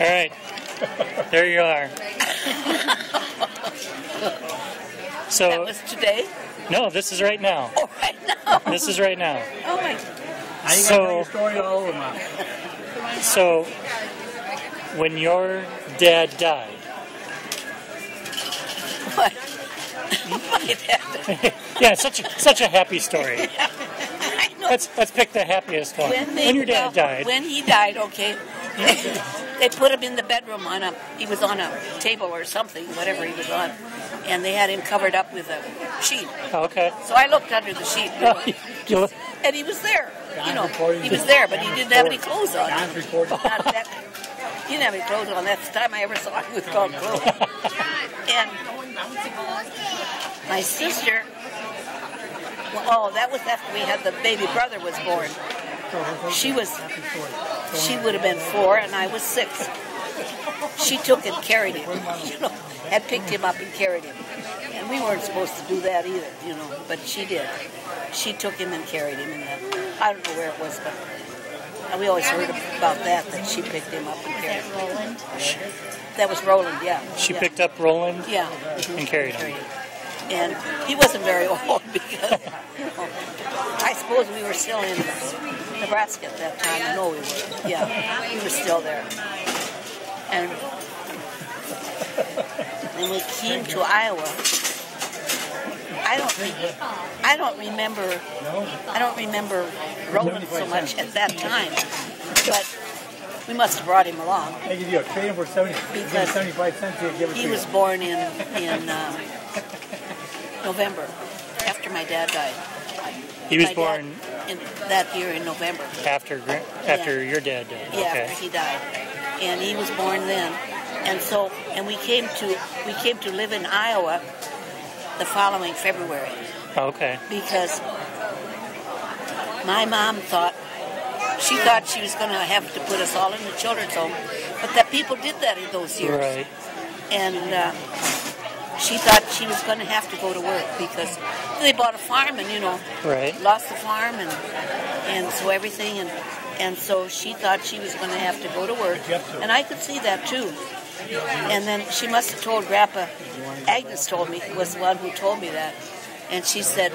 All right, there you are. So That was today? no, this is right now. Oh, right now. This is right now. Oh, my. Now you gotta tell your story all over, Mom. So when your dad died, What? My dad. yeah, such a happy story. I know. Let's pick the happiest one. When your dad died. When he died, okay. They put him in the bedroom he was on a table or something, whatever he was on, and they had him covered up with a sheet. Oh, okay. So I looked under the sheet, and he was there. You know, he was there, but he didn't have any clothes on. John's recording. He didn't have any clothes on. That's the time I ever saw him without clothes. And my sister, that was after we had the baby brother was born. She would have been 4 and I was 6. She took and carried him, had picked him up and carried him. And we weren't supposed to do that either, but she did. She took him and carried him, and I don't know where it was, but we always heard about that she picked him up and carried him. Roland? That was Roland, yeah. She picked up Roland and carried him. And he wasn't very old because, I suppose we were still in Nebraska at that time. I know we were. Yeah, we were still there. And when we came to Iowa, I don't remember Roland so much at that time, but we must have brought him along. They give you a trade for 75 cents. Give it He to was you. born in November, after my dad died. He was My born dad, that year in November. after your dad died. Yeah, Okay. after he died, and he was born then, and we came to live in Iowa the following February Okay. because my mom thought she was going to have to put us all in the children's home, but that people did that in those years, Right. and she thought she was going to have to go to work because they bought a farm and Right. lost the farm and so everything and so she thought she was going to have to go to work, and I could see that too. And then she must have told Grandpa. Agnes was the one who told me that, and she said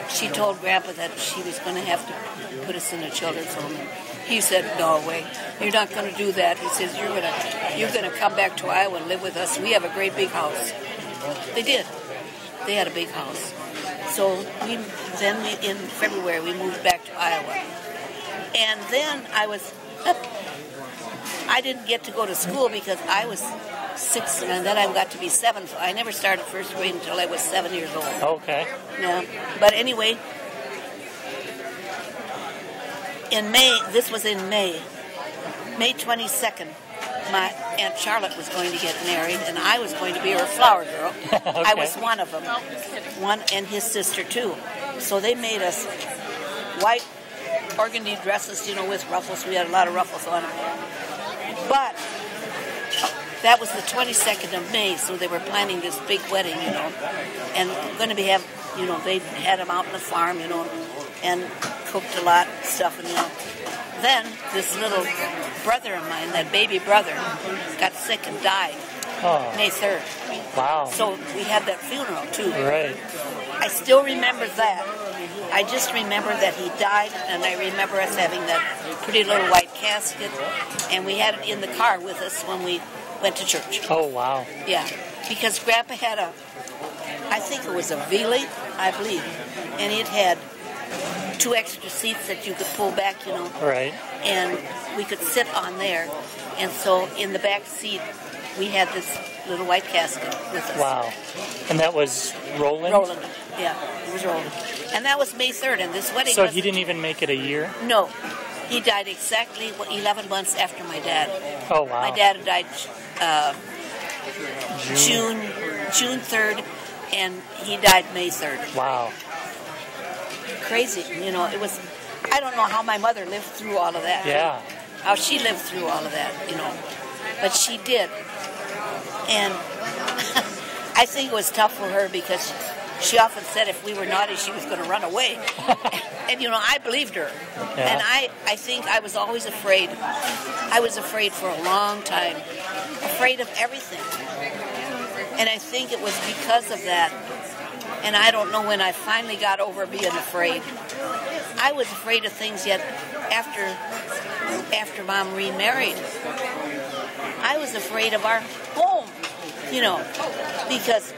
she told Grandpa that she was going to have to put us in a children's home. And he said, "No way, you're not going to do that." He says, "You're going to come back to Iowa and live with us. We have a great big house." They did. They had a big house. So in February we moved back to Iowa, and then I didn't get to go to school because I was 6, and then I got to be 7. So I never started first grade until I was 7 years old. Okay. Yeah. But anyway, this was in May 22nd. My Aunt Charlotte was going to get married, and I was going to be her flower girl. Okay. I was one of them. One and his sister too. So they made us white organdy dresses, with ruffles. We had a lot of ruffles on them. But that was the 22nd of May, so they were planning this big wedding, and going to they had them out in the farm, and cooked a lot of stuff, and then this little brother of mine, that baby brother, got sick and died May 3rd. Wow. So we had that funeral too. Right. I still remember that. I just remember that he died, and I remember us having that pretty little white casket, and we had it in the car with us when we went to church. Oh, wow. Yeah, because Grandpa had I think it was a Vili, I believe, and it had 2 extra seats that you could pull back, Right. and we could sit on there, and so in the back seat we had this little white casket with us. Wow. And that was Roland? Roland, yeah, it was Roland. And that was May 3rd, and this wedding So he didn't even make it a year? No. He died exactly 11 months after my dad. Oh, wow. My dad died June 3rd, and he died May 3rd. Wow. Crazy, it was, I don't know how my mother lived through all of that. Yeah. How she lived through all of that, But she did. And I think it was tough for her because she often said if we were naughty, she was going to run away. And, I believed her. Yeah. And I think I was always afraid. I was afraid for a long time. Afraid of everything. And I think it was because of that. And I don't know when I finally got over being afraid. I was afraid of things yet after Mom remarried. I was afraid of our home, because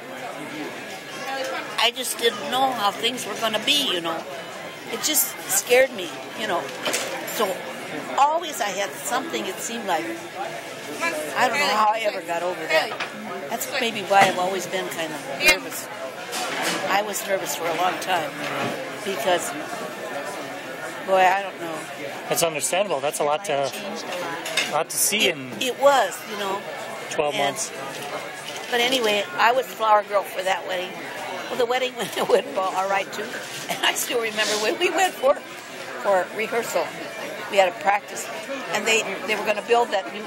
I just didn't know how things were going to be, It just scared me, So always I had something, it seemed like. I don't know how I ever got over that. That's maybe why I've always been kind of nervous. I was nervous for a long time because, boy, I don't know. That's understandable. That's a lot to see in It was, 12 months. But anyway, I was flower girl for that wedding. Well, the wedding went all right too. And I still remember when we went for rehearsal. We had a practice, and they were going to build that new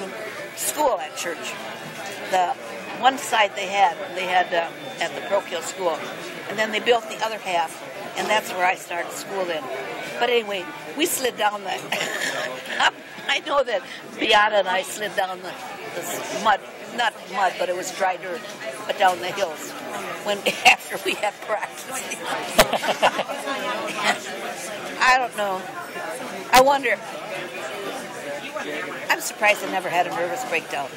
school at church. The one side they had at the parochial school, and then they built the other half, and that's where I started school then. But anyway, we slid down the. I know that Beata and I slid down the mud, not mud, but it was dry dirt, but down the hills after we had practice. I don't know. I wonder. I'm surprised I never had a nervous breakdown.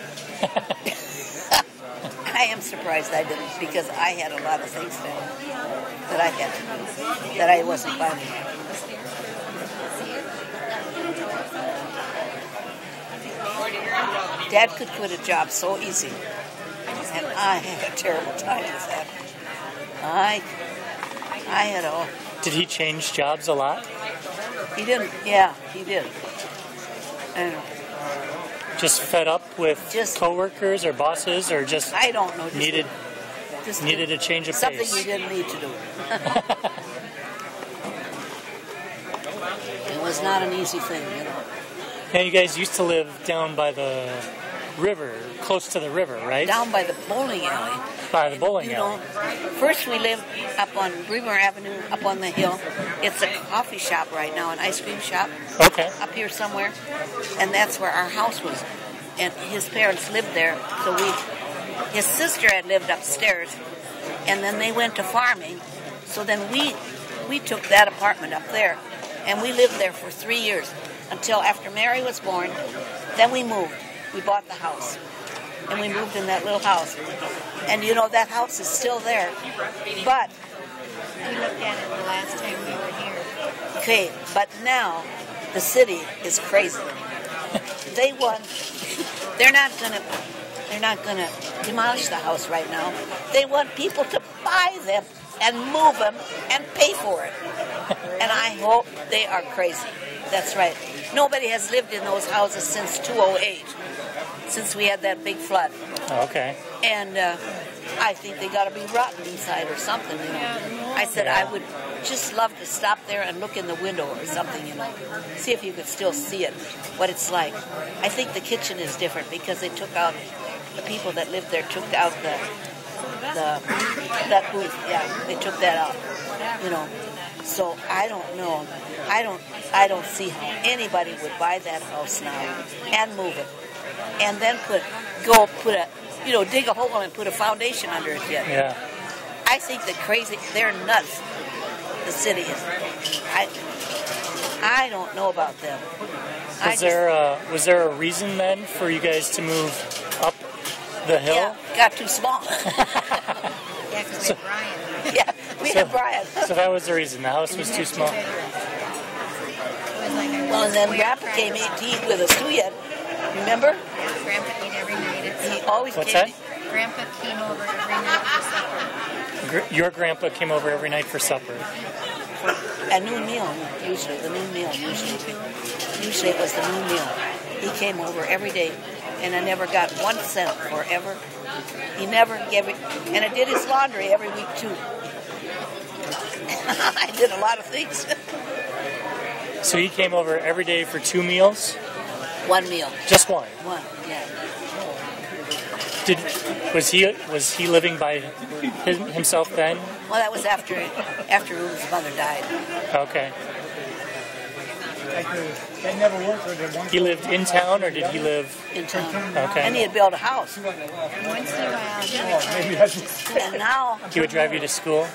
I am surprised I didn't, because I had a lot of things that I wasn't finding. Dad could quit a job so easy, and I had a terrible time with that. I had all. Did he change jobs a lot? He didn't. Yeah, he did. And just fed up with coworkers or bosses, or just I don't know. Needed a change of something pace. Something he didn't need to do. It was not an easy thing, Now, you guys used to live down by the river, close to the river, right? Down by the bowling alley. By the bowling alley. First we lived up on Bremer Avenue, up on the hill. It's a coffee shop right now, an ice cream shop. Okay. Up here somewhere. And that's where our house was. And his parents lived there. So his sister had lived upstairs. And then they went to farming. So then we took that apartment up there. And we lived there for 3 years. Until after Mary was born. Then we moved. We bought the house. And we moved in that little house. And that house is still there. But we looked at it the last time we were here. Okay, but now the city is crazy. They're not gonna demolish the house right now. They want people to buy them and move them and pay for it. And I hope they are crazy. That's right. Nobody has lived in those houses since 2008. Since we had that big flood. Okay. And I think they got to be rotten inside or something, I said I would just love to stop there and look in the window or something, See if you could still see it, what it's like. I think the kitchen is different because they took out, the people that lived there took out that booth. Yeah, they took that out, So I don't know. I don't see how anybody would buy that house now and move it. And then dig a hole and put a foundation under it yet. Yeah. I think they're nuts. The city is. I don't know about them. Was there a reason then for you guys to move up the hill? Yeah, got too small. Yeah, because we had Brian. Yeah, we had Brian. So that was the reason. The house was too small. Well, and then Grandpa came in to eat with us too yet. Remember? Yeah, Grandpa ate every night. He always What's came. that? Grandpa came over every night for supper. Your grandpa came over every night for supper. A noon meal, usually. The noon meal, usually. Usually it was the noon meal. He came over every day, and I never got 1 cent forever. He never gave it, and I did his laundry every week too. I did a lot of things. So he came over every day for 2 meals? 1 meal. Just one? One, yeah. Was he living by himself then? Well, that was after Ruben's mother died. Okay. They never worked with him. He lived in town, or did he live In town. Okay. And he had built a house. Once in a while, he would Maybe try that's And now, He would drive you to school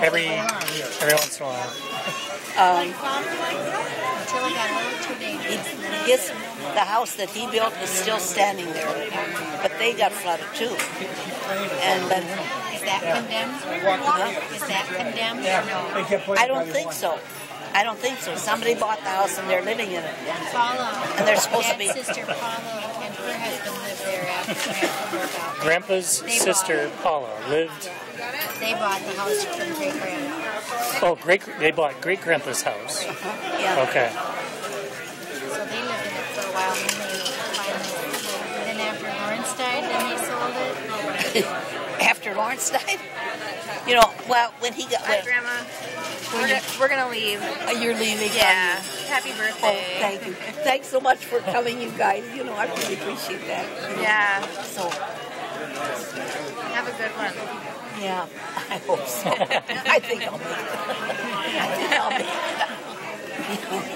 every once in a while. until it got a little too dangerous. the house that he built is still standing there. But they got flooded too. And then, Is that condemned? Is that condemned? No. I don't think so. I don't think so. Somebody bought the house and they're living in it. Paula. And they're supposed to be- Dad's sister Paula and her husband lived there after Grandpa broke out. Grandpa's They sister Paula lived. They bought the house from great grandpa. Oh, they bought great grandpa's house. Yeah. Okay. So they lived in it for a while, and then they finally. Then after Lawrence died, then they sold it. After Lawrence died? You know, well, when he got... Hi, Grandma. We're gonna leave. You're leaving. Yeah. Happy Oh, birthday. thank you. Thanks so much for coming, you guys. You know, I really appreciate that. Yeah. So, Have a good one. yeah, I hope so. I think I'll make it. I think I'll make it. You know,